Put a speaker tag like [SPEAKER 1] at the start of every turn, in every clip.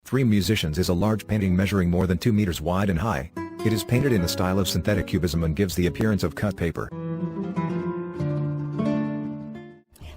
[SPEAKER 1] Three Musicians is a large painting measuring more than 2 meters wide and high. It is painted in the style of synthetic cubism and gives the appearance of cut paper.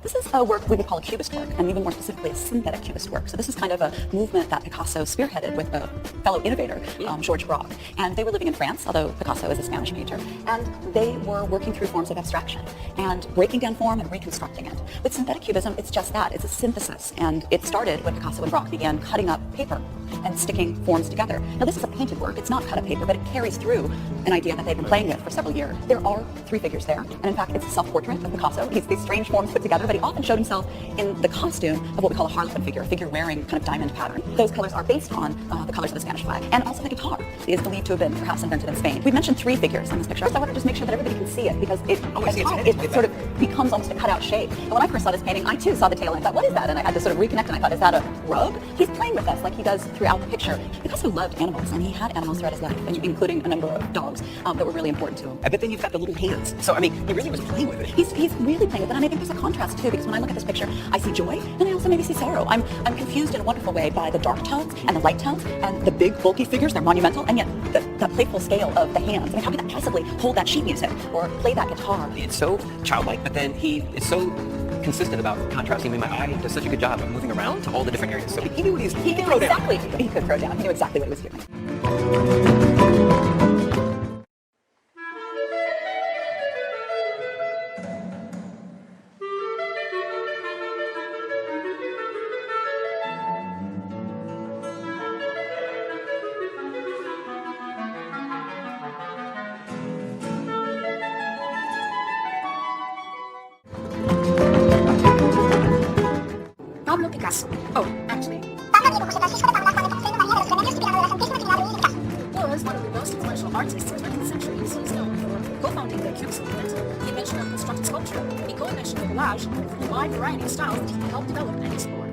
[SPEAKER 2] This is a work we would call a Cubist work, and even more specifically a synthetic Cubist work. So this is kind of a movement that Picasso spearheaded with a fellow innovator, Georges Braque. And they were living in France, although Picasso is a Spanish painter. And they were working through forms of abstraction and breaking down form and reconstructing it. With synthetic Cubism, it's just that. It's a synthesis. And it started when Picasso and Braque began cutting up paper and sticking forms together. Now this is a painted work. It's not cut up paper, but it carries through an idea that they've been playing with for several years. There are three figures there. And in fact, it's a self-portrait of Picasso. He's these strange forms put together, but he often showed himself in the costume of what we call a Harlequin figure, a figure wearing kind of diamond pattern. Those colors are based on the colors of the Spanish flag. And also the guitar is believed to have been perhaps invented in Spain. We mentioned three figures on this picture, so I want to just make sure that everybody can see it because it sort of becomes almost a cutout shape. And when I first saw this painting, I too saw the tail and I thought, what is that? And I had to sort of reconnect and I thought, is that a rug? He's playing with us like he does throughout the picture. Picasso loved animals and he had animals throughout his life, including a number of dogs that were really important to him.
[SPEAKER 3] But then you've got the little hands. So, I mean, he really was playing with it.
[SPEAKER 2] He's really playing with it, and I think there's a contrast too, because when I look at this picture, I see joy, and I also maybe see sorrow. I'm confused in a wonderful way by the dark tones and the light tones, and the big, bulky figures, they're monumental, and yet the playful scale of the hands. I mean, how can that possibly hold that sheet music, or play that guitar?
[SPEAKER 3] It's so childlike, but then he is so consistent about contrasting. I mean, my eye does such a good job of moving around to all the different areas. So he knew what he could throw down.
[SPEAKER 2] He could throw down. He knew exactly what he was doing.
[SPEAKER 4] Pablo Picasso. Oh, actually, was one of the most influential artists of the 20th century. He is known for co-founding the Cubist movement, the invention of constructed sculpture, the co-invention of collage, and the wide variety of styles that he helped develop and explore.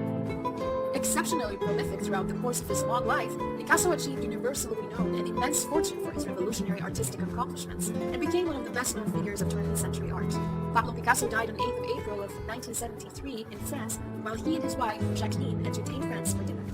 [SPEAKER 4] Exceptionally prolific throughout the course of his long life, Picasso achieved universal renown and immense fortune for his revolutionary artistic accomplishments, and became one of the best-known figures of 20th century art. Pablo Picasso died on 8th of April of 1973 in France, while he and his wife, Jacqueline, entertained friends for dinner.